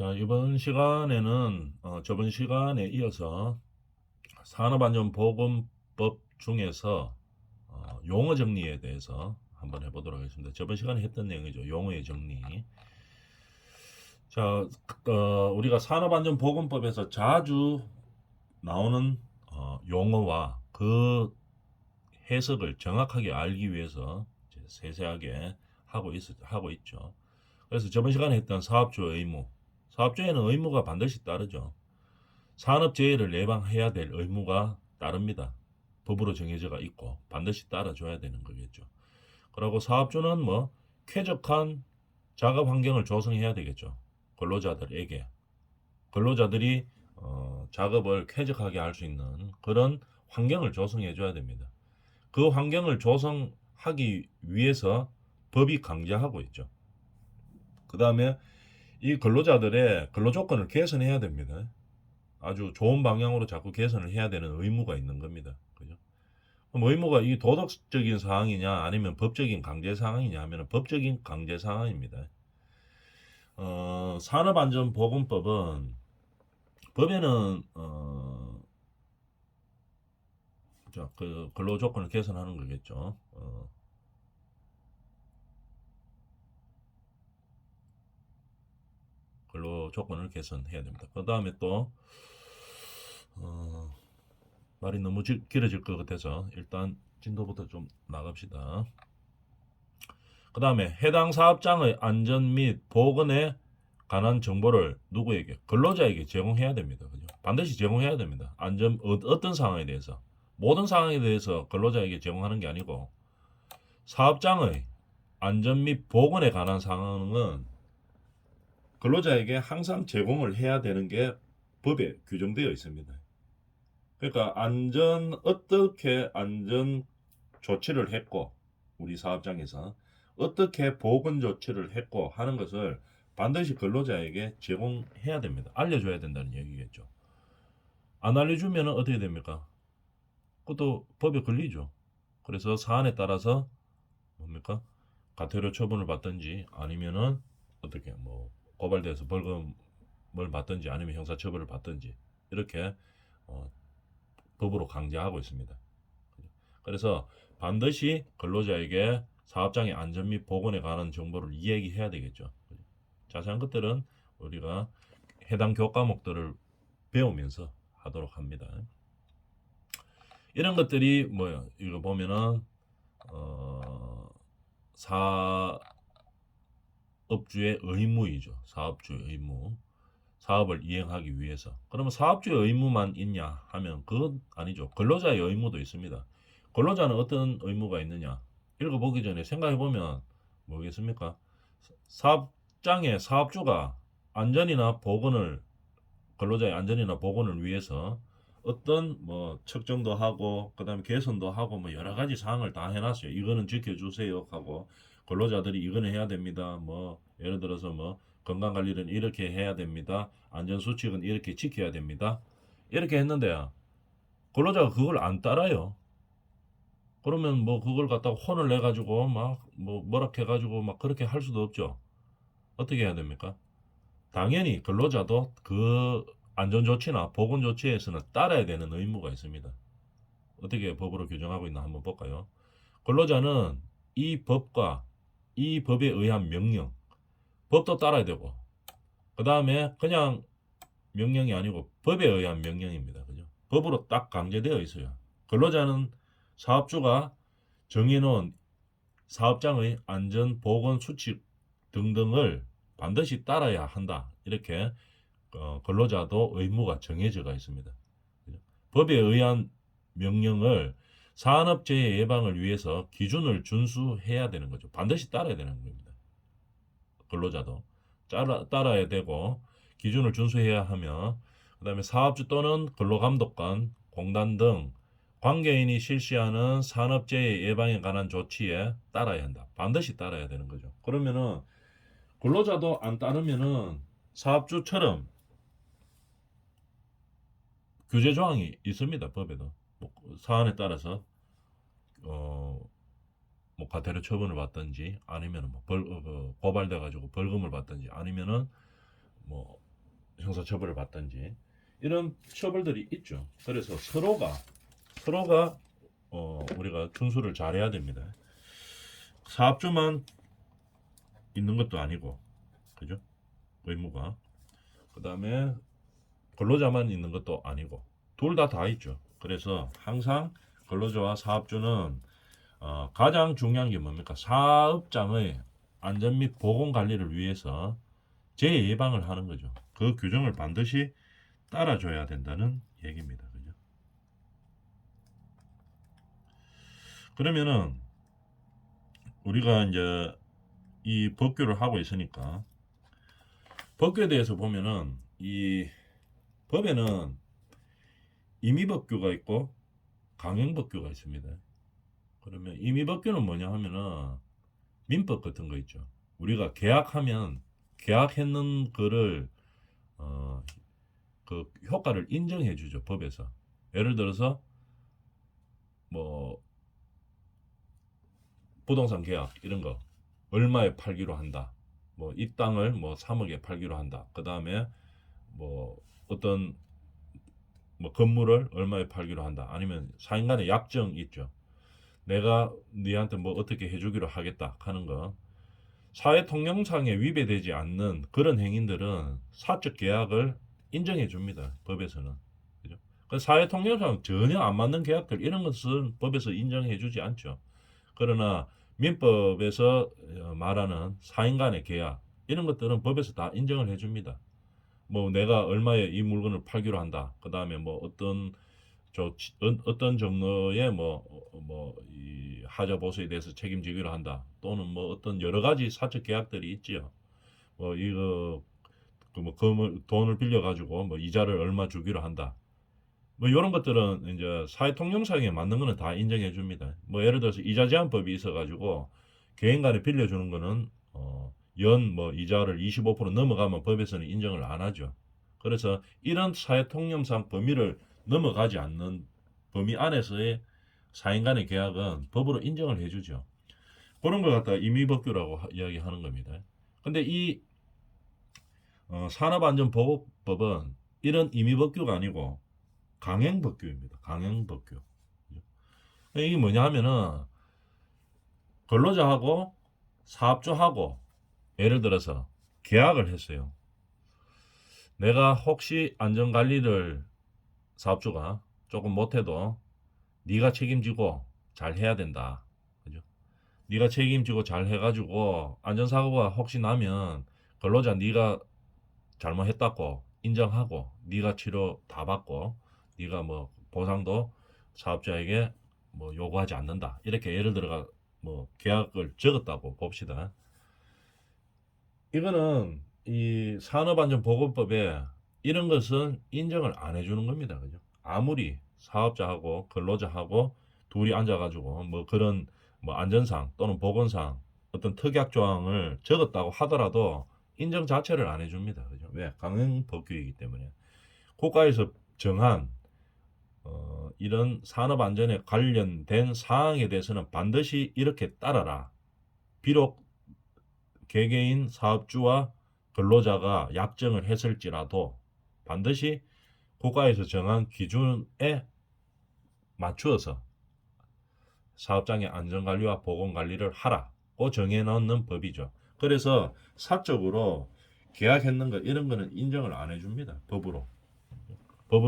자, 이번 시간에는 저번 시간에 이어서 산업안전보건법 중에서 용어 정리에 대해서 한번 해보도록 하겠습니다. 저번 시간에 했던 내용이죠. 용어의 정리. 자, 우리가 산업안전보건법에서 자주 나오는 용어와 그 해석을 정확하게 알기 위해서 이제 세세하게 하고 있죠. 그래서 저번 시간에 했던 사업주 의무, 사업주에는 의무가 반드시 따르죠. 산업재해를 예방해야 될 의무가 따릅니다. 법으로 정해져가 있고 반드시 따라줘야 되는 거겠죠. 그리고 사업주는 쾌적한 작업 환경을 조성해야 되겠죠. 근로자들에게 근로자들이 작업을 쾌적하게 할 수 있는 그런 환경을 조성해 줘야 됩니다. 그 환경을 조성하기 위해서 법이 강제하고 있죠. 그 다음에 이 근로자들의 근로 조건을 개선해야 됩니다. 아주 좋은 방향으로 자꾸 개선을 해야 되는 의무가 있는 겁니다. 그죠? 그럼 의무가 이 도덕적인 사항이냐 아니면 법적인 강제 사항이냐 하면 법적인 강제 사항입니다. 산업안전보건법은 법에는 그 근로 조건을 개선하는 거겠죠. 근로 조건을 개선해야 됩니다. 그 다음에 또 어, 말이 너무 길어질 것 같아서 일단 진도부터 좀 나갑시다. 그 다음에 해당 사업장의 안전 및 보건에 관한 정보를 누구에게? 근로자에게 제공해야 됩니다. 그죠? 반드시 제공해야 됩니다. 어떤 상황에 대해서. 모든 상황에 대해서 근로자에게 제공하는 게 아니고, 사업장의 안전 및 보건에 관한 상황은 근로자에게 항상 제공을 해야 되는 게 법에 규정되어 있습니다. 그러니까 어떻게 안전 조치를 했고, 우리 사업장에서 어떻게 보건 조치를 했고 하는 것을 반드시 근로자에게 제공해야 됩니다. 알려줘야 된다는 얘기겠죠. 안 알려주면 어떻게 됩니까? 그것도 법에 걸리죠. 그래서 사안에 따라서 뭡니까? 과태료 처분을 받든지 아니면은 어떻게 고발돼서 벌금을 받든지 아니면 형사처벌을 받든지 이렇게 어, 법으로 강제하고 있습니다. 그래서 반드시 근로자에게 사업장의 안전 및 보건에 관한 정보를 이야기해야 되겠죠. 자세한 것들은 우리가 해당 교과목들을 배우면서 하도록 합니다. 이런 것들이 뭐야? 이거 보면은 어, 사업주의 의무이죠. 사업주의 의무. 사업을 이행하기 위해서. 그러면 사업주의 의무만 있냐 하면 그건 아니죠. 근로자의 의무도 있습니다. 근로자는 어떤 의무가 있느냐? 읽어보기 전에 생각해보면 뭐겠습니까? 사업장의 사업주가 안전이나 보건을 근로자의 안전이나 보건을 위해서 어떤 측정도 하고 그다음에 개선도 하고 여러 가지 사항을 다 해놨어요. 이거는 지켜주세요 하고 근로자들이 이거는 해야 됩니다. 예를 들어서 건강 관리는 이렇게 해야 됩니다. 안전 수칙은 이렇게 지켜야 됩니다. 이렇게 했는데요. 근로자가 그걸 안 따라요. 그러면 그걸 갖다가 혼을 내 가지고 뭐라 해 가지고 그렇게 할 수도 없죠. 어떻게 해야 됩니까? 당연히 근로자도 그 안전조치나 보건조치에서는 따라야 되는 의무가 있습니다. 어떻게 법으로 규정하고 있나 한번 볼까요? 근로자는 이 법과 이 법에 의한 명령, 법도 따라야 되고, 그 다음에 그냥 명령이 아니고 법에 의한 명령입니다. 그죠? 법으로 딱 강제되어 있어요. 근로자는 사업주가 정해놓은 사업장의 안전, 보건 수칙 등등을 반드시 따라야 한다. 이렇게 근로자도 의무가 정해져가 있습니다. 법에 의한 명령을 산업재해 예방을 위해서 기준을 준수해야 되는 거죠. 반드시 따라야 되는 겁니다. 근로자도 따라야 되고 기준을 준수해야 하며 그다음에 사업주 또는 근로감독관, 공단 등 관계인이 실시하는 산업재해 예방에 관한 조치에 따라야 한다. 반드시 따라야 되는 거죠. 그러면은 근로자도 안 따르면은 사업주처럼 규제 조항이 있습니다. 법에도. 사안에 따라서 어, 과태료 처분을 받든지 아니면 고발돼 가지고 벌금을 받든지 아니면은 뭐 형사처벌을 받든지 이런 처벌들이 있죠. 그래서 서로가 우리가 준수를 잘해야 됩니다. 사업주만 있는 것도 아니고, 그죠? 의무가. 그 다음에 근로자만 있는 것도 아니고, 둘 다 있죠. 그래서 항상 근로자와 사업주는 가장 중요한 게 뭡니까? 사업장의 안전 및 보건 관리를 위해서 재해 예방을 하는 거죠. 그 규정을 반드시 따라줘야 된다는 얘기입니다. 그죠? 그러면은 우리가 이제 이 법규를 하고 있으니까 법규에 대해서 보면은 이 법에는 임의법규가 있고 강행법규가 있습니다. 그러면 임의법규는 뭐냐 하면은 민법 같은 거 있죠. 우리가 계약하면 계약했는 거를 그 효과를 인정해 주죠. 법에서. 예를 들어서 뭐 부동산 계약 이런 거 얼마에 팔기로 한다. 뭐 이 땅을 뭐 3억에 팔기로 한다. 그 다음에 뭐 어떤 뭐 건물을 얼마에 팔기로 한다. 아니면 사인 간의 약정 있죠. 내가 니한테 뭐 어떻게 해주기로 하겠다 하는 거. 사회 통념상에 위배되지 않는 그런 행위들은 사적 계약을 인정해 줍니다. 법에서는. 그죠? 그 사회 통념상 전혀 안 맞는 계약들 이런 것은 법에서 인정해 주지 않죠. 그러나 민법에서 말하는 사인 간의 계약 이런 것들은 법에서 다 인정을 해 줍니다. 뭐 내가 얼마에 이 물건을 팔기로 한다. 그다음에 뭐 어떤 정도의 이 하자 보수에 대해서 책임지기로 한다. 또는 뭐 어떤 여러 가지 사적 계약들이 있지요. 뭐 이거 그뭐 돈을 빌려 가지고 뭐 이자를 얼마 주기로 한다. 뭐 이런 것들은 이제 사회 통념상에 맞는 거는 다 인정해 줍니다. 뭐 예를 들어서 이자 제한법이 있어 가지고 개인 간에 빌려 주는 거는 연 뭐 이자를 25% 넘어가면 법에서는 인정을 안 하죠. 그래서 이런 사회 통념상 범위를 넘어가지 않는 범위 안에서의 사인 간의 계약은 법으로 인정을 해 주죠. 그런 걸 갖다가 임의법규라고 이야기하는 겁니다. 근데 이 산업안전보건법은 이런 임의법규가 아니고 강행법규입니다. 강행법규. 이게 뭐냐 하면은 근로자하고 사업주하고 예를 들어서 계약을 했어요. 내가 혹시 안전관리를 사업주가 조금 못해도 네가 책임지고 잘 해야 된다. 그죠? 네가 책임지고 잘 해가지고 안전사고가 혹시 나면 근로자 네가 잘못했다고 인정하고 네가 치료 다 받고 네가 뭐 보상도 사업자에게 뭐 요구하지 않는다. 이렇게 예를 들어가 뭐 계약을 적었다고 봅시다. 이거는 이 산업안전보건법에 이런 것은 인정을 안 해주는 겁니다. 그죠? 아무리 사업자하고 근로자하고 둘이 앉아가지고 뭐 그런 뭐 안전상 또는 보건상 어떤 특약 조항을 적었다고 하더라도 인정 자체를 안 해줍니다. 그죠? 왜? 강행법규이기 때문에. 국가에서 정한 이런 산업안전에 관련된 사항에 대해서는 반드시 이렇게 따라라. 비록 개개인 사업주와 근로자가 약정을 했을지라도 반드시 국가에서 정한 기준에 맞추어서 사업장의 안전관리와 보건관리를 하라고 정해놓는 법이죠. 그래서 사적으로 계약했는 거 이런 거는 인정을 안 해줍니다. 법으로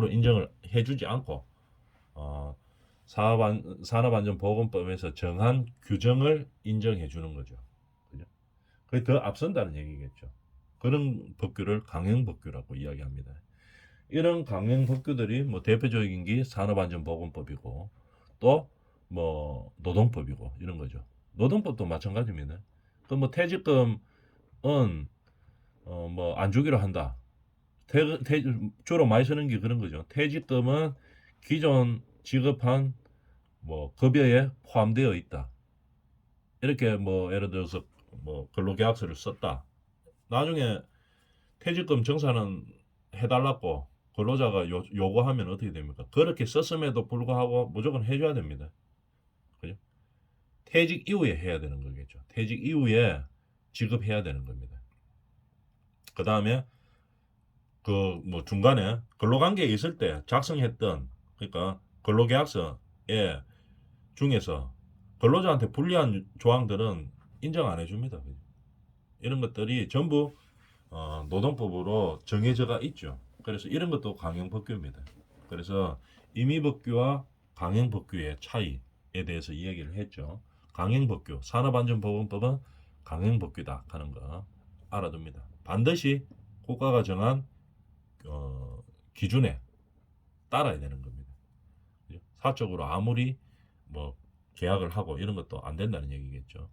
인정을 해주지 않고 산업안전보건법에서 정한 규정을 인정해 주는 거죠. 그죠? 그게 더 앞선다는 얘기겠죠. 그런 법규를 강행법규라고 이야기합니다. 이런 강행법규들이 뭐 대표적인 게 산업안전보건법이고 또 뭐 노동법이고 이런 거죠. 노동법도 마찬가지입니다. 그 뭐 퇴직금은 뭐 안 주기로 한다. 주로 많이 쓰는 게 그런 거죠. 퇴직금은 기존 지급한 뭐 급여에 포함되어 있다. 이렇게 뭐 예를 들어서 뭐 근로계약서를 썼다. 나중에 퇴직금 정산은 해달라고 근로자가 요구하면 어떻게 됩니까? 그렇게 썼음에도 불구하고 무조건 해줘야 됩니다. 그죠? 퇴직 이후에 해야 되는 거겠죠. 퇴직 이후에 지급해야 되는 겁니다. 그 다음에 그 뭐 중간에 근로관계에 있을 때 작성했던 그러니까 근로계약서에 중에서 근로자한테 불리한 조항들은 인정 안 해줍니다. 이런 것들이 전부 노동법으로 정해져가 있죠. 그래서 이런 것도 강행법규입니다. 그래서 임의법규와 강행법규의 차이에 대해서 이야기를 했죠. 강행법규, 산업안전보건법은 강행법규다 하는 거 알아둡니다. 반드시 국가가 정한 기준에 따라야 되는 겁니다. 사적으로 아무리 뭐 계약을 하고 이런 것도 안 된다는 얘기겠죠.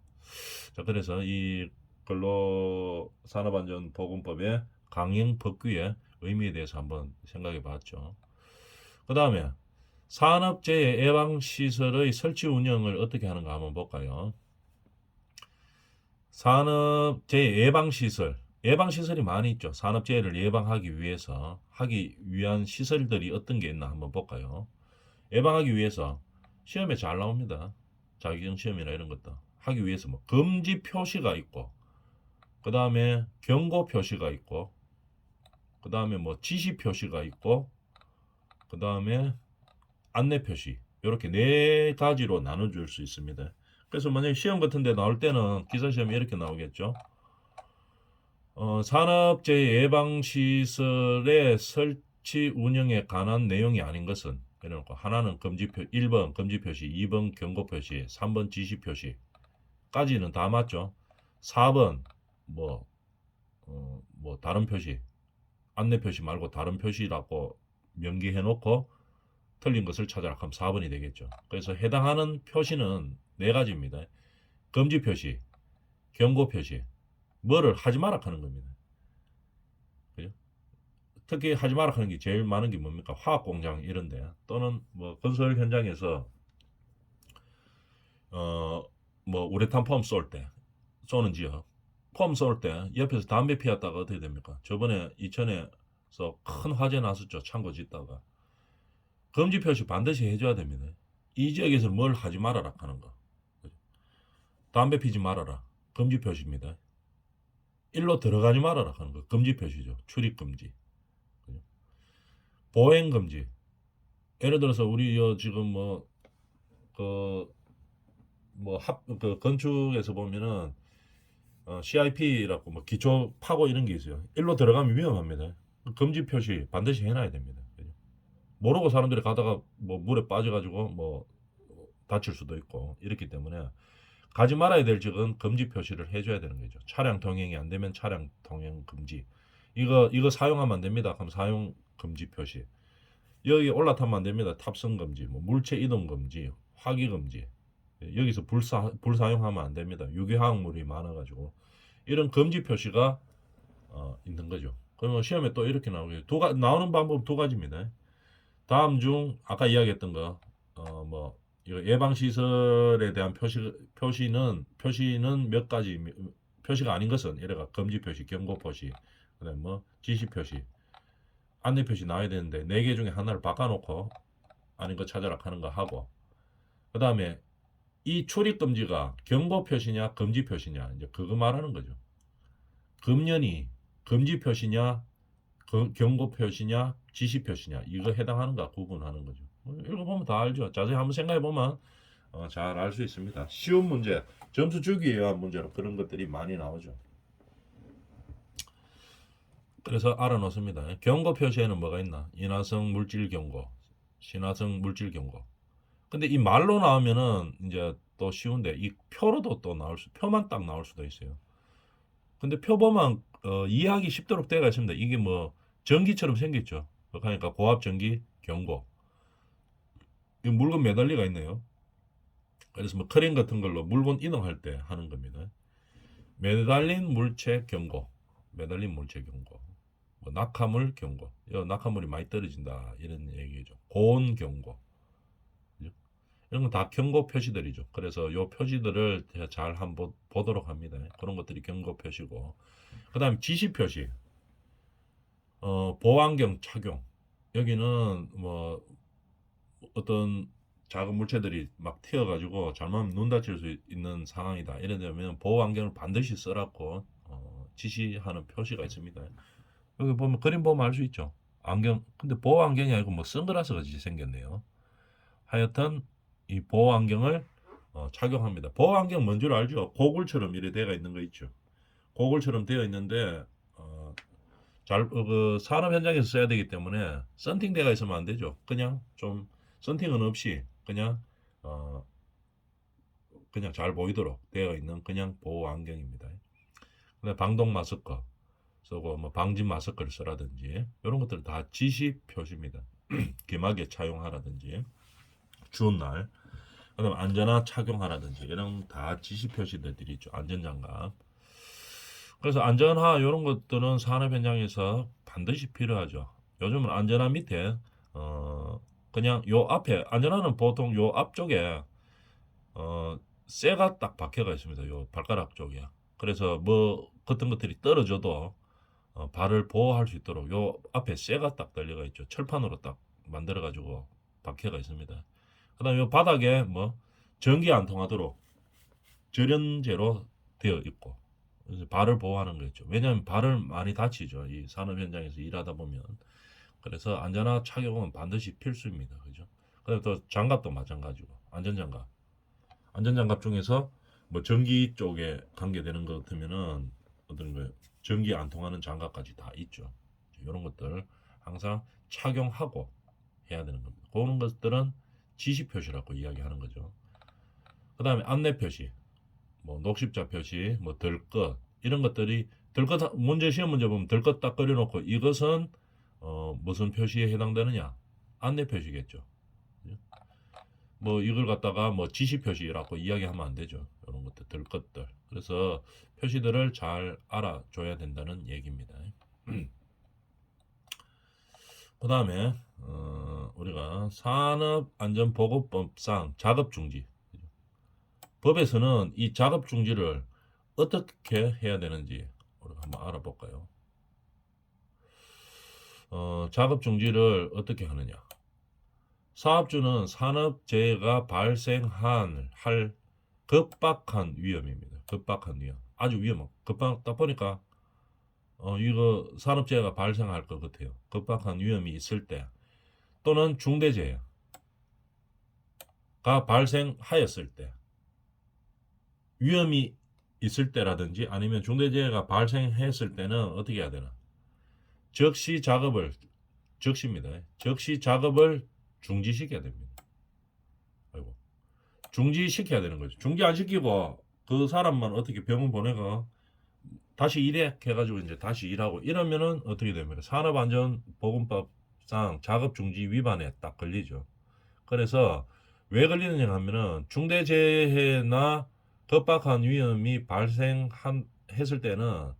자, 그래서 이 근로산업안전보건법의 강행 법규의 의미에 대해서 한번 생각해 봤죠. 그 다음에 산업재해 예방시설의 설치 운영을 어떻게 하는가 한번 볼까요? 산업재해 예방시설이 많이 있죠. 산업재해를 예방하기 위해서 하기 위한 시설들이 어떤 게 있나 한번 볼까요? 예방하기 위해서 시험에 잘 나옵니다. 자격증 시험이나 이런 것도 하기 위해서 뭐 금지 표시가 있고, 그 다음에 경고 표시가 있고, 그 다음에 뭐 지시 표시가 있고, 그 다음에 안내 표시, 이렇게 네 가지로 나눠줄 수 있습니다. 그래서 만약에 시험 같은 데 나올 때는 기사 시험이 이렇게 나오겠죠. 산업재해 예방시설의 설치 운영에 관한 내용이 아닌 것은, 그래놓고 하나는 1번 금지 표시, 2번 경고 표시, 3번 지시 표시까지는 다 맞죠. 4번 뭐 다른 표시, 안내 표시 말고 다른 표시라고 명기해 놓고 틀린 것을 찾아라 하면 4번이 되겠죠. 그래서 해당하는 표시는 네 가지입니다. 금지 표시, 경고 표시, 뭐를 하지 마라 하는 겁니다. 그죠? 특히 하지 마라 하는 게 제일 많은 게 뭡니까? 화학 공장 이런데 또는 뭐 건설 현장에서 뭐 우레탄 펌 쏘는 지역 펌 쏠 때 옆에서 담배 피웠다가 어떻게 됩니까? 저번에 이천에서 큰 화재 났었죠. 창고 짓다가. 금지 표시 반드시 해줘야 됩니다. 이 지역에서 뭘 하지 말아라 하는 거. 담배 피지 말아라. 금지 표시입니다. 일로 들어가지 말아라 하는 거. 금지 표시죠. 출입 금지. 보행 금지. 예를 들어서 우리 지금 그 건축에서 보면은 CIP라고 뭐 기초 파고 이런 게 있어요. 일로 들어가면 위험합니다. 금지 표시 반드시 해놔야 됩니다. 모르고 사람들이 가다가 뭐 물에 빠져가지고 뭐 다칠 수도 있고 이렇기 때문에 가지 말아야 될 지역은 금지 표시를 해줘야 되는 거죠. 차량 동행이 안 되면 차량 동행 금지. 이거 사용하면 안 됩니다. 그럼 사용 금지 표시. 여기 올라타면 안 됩니다. 탑승 금지, 뭐 물체 이동 금지, 화기 금지. 여기서 불 사용하면 안 됩니다. 유기화학물이 많아가지고 이런 금지 표시가 있는 거죠. 그러면 시험에 또 이렇게 나오게 나오는 방법 두 가지입니다. 다음 중 아까 이야기했던 거 예방 시설에 대한 표시는 몇 가지 표시가 아닌 것은 이래가 금지 표시, 경고 표시, 그다음에 뭐 지시 표시, 안내 표시 나와야 되는데 네 개 중에 하나를 바꿔놓고 아닌 거 찾아라 하는 거 하고, 그다음에 이 출입 금지가 경고 표시냐 금지 표시냐 이제 그거 말하는 거죠. 금년이 금지 표시냐 경고 표시냐 지시 표시냐 이거 해당하는가 구분하는 거죠. 읽어보면 다 알죠. 자세히 한번 생각해보면 잘 알 수 있습니다. 쉬운 문제, 점수 주기 위한 문제로 그런 것들이 많이 나오죠. 그래서 알아놓습니다. 경고 표시에는 뭐가 있나? 인화성 물질 경고, 신화성 물질 경고. 근데 이 말로 나오면은 이제 또 쉬운데 이 표로도 또 표만 딱 나올 수도 있어요. 근데 표 보면 이해하기 쉽도록 되어 있습니다. 이게 뭐 전기처럼 생겼죠. 그러니까 고압 전기 경고. 이 물건 매달리가 있네요. 그래서 뭐 크레인 같은 걸로 물건 이동할 때 하는 겁니다. 매달린 물체 경고, 매달린 물체 경고, 뭐 낙하물 경고, 낙하물이 많이 떨어진다 이런 얘기죠. 고온 경고, 이런 건 다 경고 표시들이죠. 그래서 요 표시들을 잘 한번 보도록 합니다. 그런 것들이 경고 표시고, 그다음 지시 표시, 보안경 착용. 여기는 뭐 어떤 작은 물체들이 막 튀어가지고 잘못하면 눈 다칠 수 있는 상황이다. 이래 되면 보호 안경을 반드시 쓰라고 지시하는 표시가 있습니다. 여기 보면 그림 보면 알 수 있죠. 안경, 근데 보호 안경이 아니고 뭐 선글라스 같이 생겼네요. 하여튼 이 보호 안경을 착용합니다. 보호 안경 뭔 줄 알죠? 고글처럼 이래 되어 있는 거 있죠. 고글처럼 되어 있는데 그 산업 현장에서 써야 되기 때문에 썬팅대가 있으면 안 되죠. 그냥 좀 썬팅은 없이 어, 그냥 잘 보이도록 되어 있는 그냥 보호 안경입니다. 근데 방독 마스크 쓰고 뭐 방진 마스크를 쓰라든지 이런 것들은 다 지시 표시입니다. 귀마개 착용하라든지 추운 날, 그다음 안전화 착용하라든지 이런 다 지시 표시들이 있죠. 안전장갑. 그래서 안전화 이런 것들은 산업 현장에서 반드시 필요하죠. 요즘은 안전화 밑에 그냥 요 앞에 안전화는 보통 요 앞쪽에 쇠가 딱 박혀가 있습니다. 요 발가락 쪽에. 그래서 뭐 어떤 것들이 떨어져도 발을 보호할 수 있도록 요 앞에 쇠가 딱 달려가 있죠. 철판으로 딱 만들어 가지고 박혀가 있습니다. 그다음에 요 바닥에 뭐 전기 안 통하도록 절연제로 되어 있고, 그래서 발을 보호하는 거겠죠. 왜냐하면 발을 많이 다치죠. 이 산업 현장에서 일하다 보면. 그래서 안전화 착용은 반드시 필수입니다. 그죠? 그다음에 또 장갑도 마찬가지고 안전장갑. 안전장갑 중에서 뭐 전기 쪽에 관계되는 것 같으면은 어떤 거 전기 안 통하는 장갑까지 다 있죠. 이런 것들 항상 착용하고 해야 되는 겁니다. 그런 것들은 지시 표시라고 이야기하는 거죠. 그다음에 안내 표시, 뭐 녹십자 표시, 뭐 들것 이런 것들이 들것 문제 시험 문제 보면 들것 딱 그려놓고 이것은 무슨 표시에 해당되느냐? 안내 표시겠죠. 뭐 이걸 갖다가 뭐 지시 표시라고 이야기하면 안 되죠. 이런 것들 들 것들. 그래서 표시들을 잘 알아줘야 된다는 얘기입니다. 그 다음에 우리가 산업안전보건법상 작업중지, 법에서는 이 작업중지를 어떻게 해야 되는지 우리가 한번 알아볼까요? 작업중지를 어떻게 하느냐? 사업주는 산업재해가 발생할 급박한 위험입니다. 급박한 위험. 아주 위험한. 급박다 보니까 이거 산업재해가 발생할 것 같아요. 급박한 위험이 있을 때 또는 중대재해가 발생하였을 때 위험이 있을 때라든지 아니면 중대재해가 발생했을 때는 어떻게 해야 되나? 적시입니다. 적시 작업을 중지시켜야 됩니다. 아이고. 중지시켜야 되는 거죠. 중지 안 시키고 그 사람만 어떻게 병원 보내가 다시 일해 해가지고 이제 다시 일하고 이러면은 어떻게 됩니까? 산업안전보건법상 작업중지 위반에 딱 걸리죠. 그래서 왜 걸리느냐 하면은 중대재해나 급박한 위험이 발생했을 때는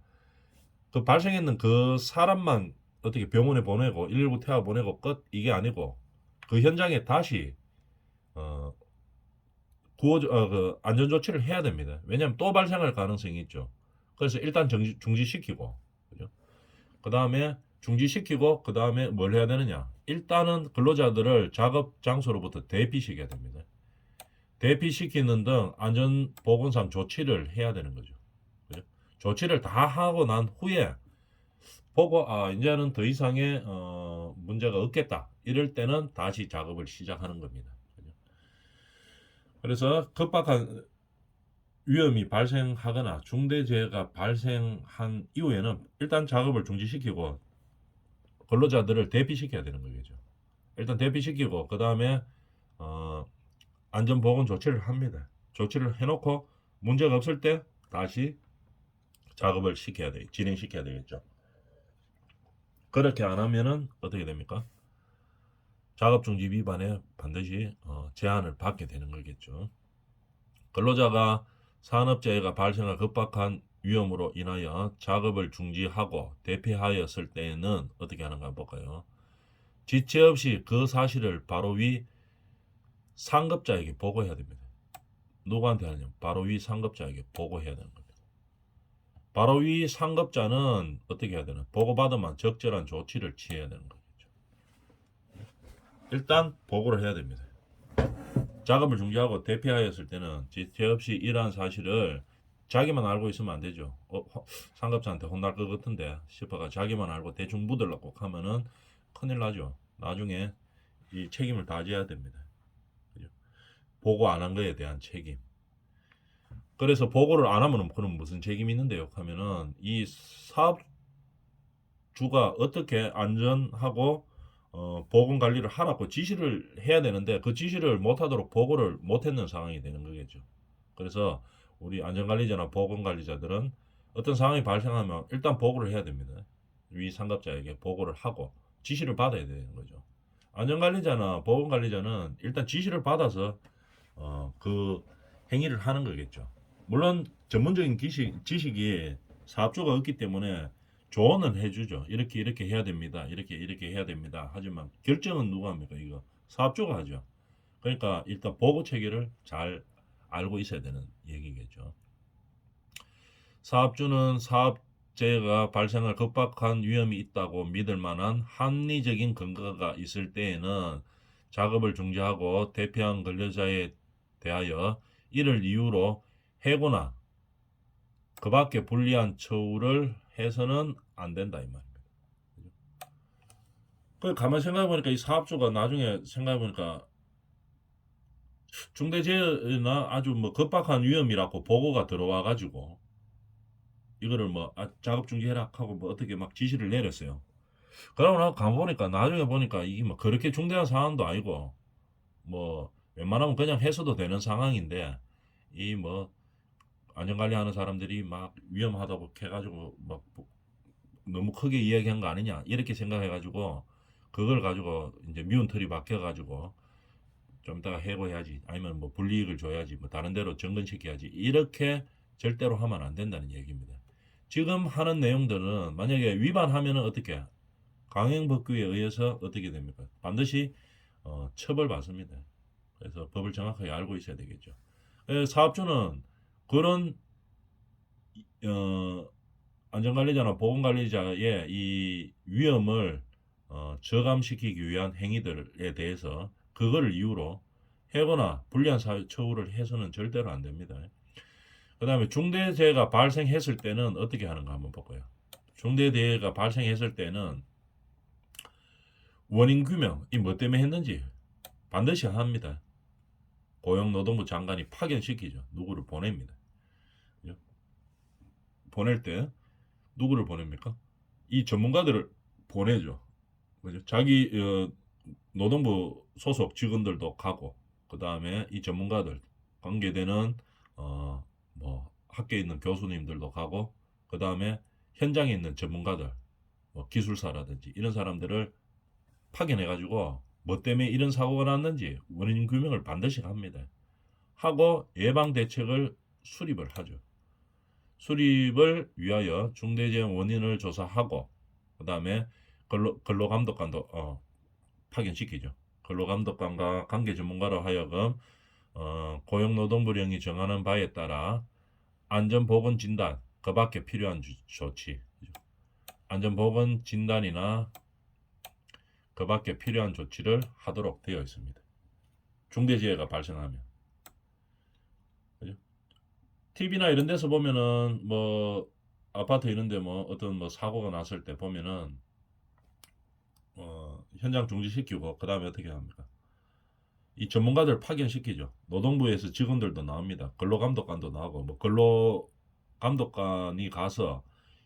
그 발생했는 그 사람만 어떻게 병원에 보내고 119 태워 보내고 끝 이게 아니고 그 현장에 다시 어, 그 안전 조치를 해야 됩니다. 왜냐하면 또 발생할 가능성이 있죠. 그래서 일단 중지시키고, 그죠? 그 다음에 중지시키고, 그 다음에 뭘 해야 되느냐? 일단은 근로자들을 작업 장소로부터 대피시켜야 됩니다. 대피시키는 등 안전보건상 조치를 해야 되는 거죠. 그죠? 조치를 다 하고 난 후에 보고, 이제는 더 이상의 문제가 없겠다. 이럴 때는 다시 작업을 시작하는 겁니다. 그죠? 그래서 급박한 위험이 발생하거나 중대재해가 발생한 이후에는 일단 작업을 중지시키고 근로자들을 대피시켜야 되는 거겠죠. 일단 대피시키고 그 다음에 안전보건 조치를 합니다. 조치를 해놓고 문제가 없을 때 다시 작업을 진행시켜야 되겠죠. 그렇게 안 하면은 어떻게 됩니까? 작업중지 위반에 반드시 제한을 받게 되는 거겠죠. 근로자가 산업재해가 발생할 급박한 위험으로 인하여 작업을 중지하고 대피하였을 때에는 어떻게 하는가 한번 볼까요? 지체 없이 그 사실을 바로 위 상급자에게 보고해야 됩니다. 누구한테 하느냐? 바로 위 상급자에게 보고해야 되는 겁니다. 바로 위 상급자는 어떻게 해야 되나? 보고받으면 적절한 조치를 취해야 되는 거겠죠. 일단 보고를 해야 됩니다. 작업을 중지하고 대피하였을 때는 지체 없이 이러한 사실을 자기만 알고 있으면 안 되죠. 상급자한테 혼날 것 같은데 싶어가 자기만 알고 대충 묻으려고 하면은 큰일 나죠. 나중에 이 책임을 다 져야 됩니다. 그죠? 보고 안 한 거에 대한 책임. 그래서 보고를 안 하면 그럼 무슨 책임이 있는데요? 하면은 이 사업주가 어떻게 안전하고 보건 관리를 하라고 지시를 해야 되는데 그 지시를 못하도록 보고를 못했는 상황이 되는 거겠죠. 그래서 우리 안전관리자나 보건관리자들은 어떤 상황이 발생하면 일단 보고를 해야 됩니다. 위 상급자에게 보고를 하고 지시를 받아야 되는 거죠. 안전관리자나 보건관리자는 일단 지시를 받아서 그 행위를 하는 거겠죠. 물론 전문적인 지식이 사업주가 없기 때문에 조언은 해주죠. 이렇게 이렇게 해야 됩니다. 이렇게 이렇게 해야 됩니다. 하지만 결정은 누가 합니까? 이거 사업주가 하죠. 그러니까 일단 보고 체계를 잘 알고 있어야 되는 얘기겠죠. 사업주는 사업재해가 발생할 급박한 위험이 있다고 믿을 만한 합리적인 근거가 있을 때에는 작업을 중지하고 대피한 근로자에 대하여 이를 이유로 해고나 그 밖에 불리한 처우를 해서는 안 된다 이 말입니다. 그 가만 생각해 보니까 이 사업주가 나중에 생각해 보니까 중대재해나 아주 뭐 급박한 위험이라고 보고가 들어와 가지고 이거를 뭐 작업 중지해라 하고 뭐 어떻게 막 지시를 내렸어요. 그러고 나서 가보니까 나중에 보니까 이게 뭐 그렇게 중대한 상황도 아니고 뭐 웬만하면 그냥 해서도 되는 상황인데 이 뭐 안전관리하는 사람들이 막 위험하다고 해가지고 막 너무 크게 이야기한 거 아니냐 이렇게 생각해가지고 그걸 가지고 이제 미운 털이 박혀가지고 좀 이따가 해고해야지 아니면 뭐 불이익을 줘야지 뭐 다른 데로 정근시켜야지 이렇게 절대로 하면 안 된다는 얘기입니다. 지금 하는 내용들은 만약에 위반하면은 어떻게 강행법규에 의해서 어떻게 됩니까? 반드시 처벌받습니다. 그래서 법을 정확하게 알고 있어야 되겠죠. 사업주는 그런 어, 안전관리자나 보건관리자의 이 위험을 저감시키기 위한 행위들에 대해서 그거를 이유로 해거나 불리한 사회 처우를 해서는 절대로 안 됩니다. 그 다음에 중대재해가 발생했을 때는 어떻게 하는가 한번 볼까요? 중대재해가 발생했을 때는 원인 규명, 이 뭐 때문에 했는지 반드시 합니다. 고용노동부 장관이 파견시키죠. 누구를 보냅니다. 그죠? 보낼 때 누구를 보냅니까? 이 전문가들을 보내죠. 그죠? 자기 노동부 소속 직원들도 가고 그 다음에 이 전문가들 관계되는 뭐 학교에 있는 교수님들도 가고 그 다음에 현장에 있는 전문가들 뭐 기술사라든지 이런 사람들을 파견해가지고 뭐 때문에 이런 사고가 났는지 원인 규명을 반드시 합니다. 하고 예방 대책을 수립을 하죠. 수립을 위하여 중대재해 원인을 조사하고 그 다음에 근로감독관도 파견시키죠. 근로감독관과 관계 전문가로 하여금 고용노동부령이 정하는 바에 따라 안전보건 진단 그 밖에 필요한 조치 안전보건 진단이나 그 밖에 필요한 조치를 하도록 되어 있습니다. 중대재해가 발생하면. 그죠? TV나 이런 데서 보면은 뭐 아파트 이런 데 뭐 어떤 뭐 사고가 났을 때 보면은 현장 중지시키고 그 다음에 어떻게 합니까? 이 전문가들 파견시키죠. 노동부에서 직원들도 나옵니다. 근로감독관도 나오고 뭐 근로감독관이 가서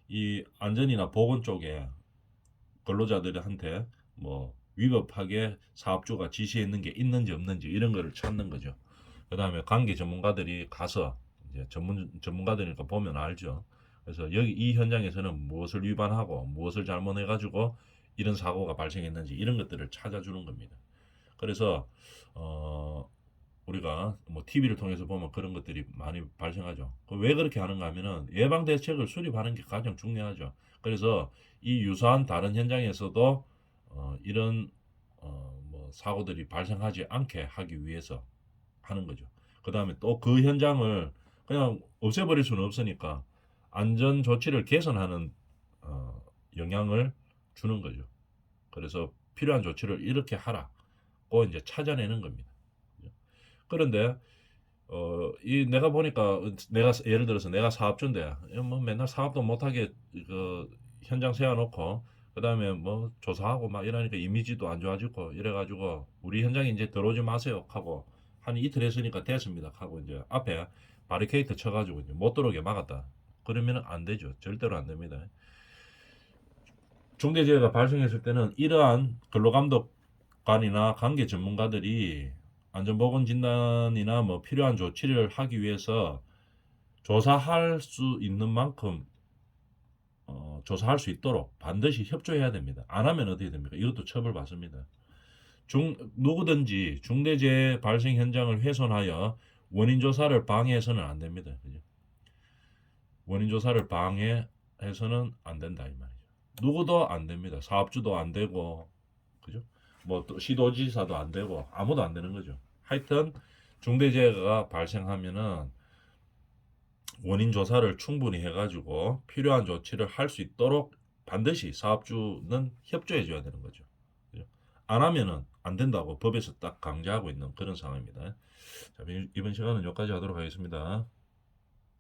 이 안전이나 보건 쪽에 근로자들한테 뭐 위법하게 사업주가 지시했는 게 있는지 없는지 이런 거를 찾는 거죠. 그 다음에 관계 전문가들이 가서 이제 전문가들이니까 보면 알죠. 그래서 여기 이 현장에서는 무엇을 위반하고 무엇을 잘못해가지고 이런 사고가 발생했는지 이런 것들을 찾아주는 겁니다. 그래서 우리가 뭐 TV를 통해서 보면 그런 것들이 많이 발생하죠. 왜 그렇게 하는가 하면은 예방 대책을 수립하는 게 가장 중요하죠. 그래서 이 유사한 다른 현장에서도 이런 뭐 사고들이 발생하지 않게 하기 위해서 하는 거죠. 그 다음에 또 그 현장을 그냥 없애버릴 수는 없으니까 안전 조치를 개선하는 영향을 주는 거죠. 그래서 필요한 조치를 이렇게 하라고 이제 찾아내는 겁니다. 그런데 이 내가 보니까 내가 예를 들어서 내가 사업주인데 뭐 맨날 사업도 못하게 그 현장 세워놓고 그다음에 뭐 조사하고 막 이러니까 이미지도 안 좋아지고 이래가지고 우리 현장에 이제 들어오지 마세요 하고 한 이틀 했으니까 됐습니다 하고 이제 앞에 바리케이트 쳐가지고 이제 못 들어오게 막았다. 그러면 안 되죠. 절대로 안 됩니다. 중대재해가 발생했을 때는 이러한 근로감독관이나 관계 전문가들이 안전보건진단이나 뭐 필요한 조치를 하기 위해서 조사할 수 있는 만큼 조사할 수 있도록 반드시 협조해야 됩니다. 안 하면 어떻게 됩니까? 이것도 처벌받습니다. 누구든지 중대재해 발생 현장을 훼손하여 원인 조사를 방해해서는 안 됩니다. 그죠? 원인 조사를 방해해서는 안 된다 이 말이죠. 누구도 안 됩니다. 사업주도 안 되고, 그죠? 뭐 또 시도지사도 안 되고 아무도 안 되는 거죠. 하여튼 중대재해가 발생하면은 원인 조사를 충분히 해가지고 필요한 조치를 할 수 있도록 반드시 사업주는 협조해 줘야 되는 거죠. 그죠? 안 하면은 안 된다고 법에서 딱 강제하고 있는 그런 상황입니다. 자, 이번 시간은 여기까지 하도록 하겠습니다.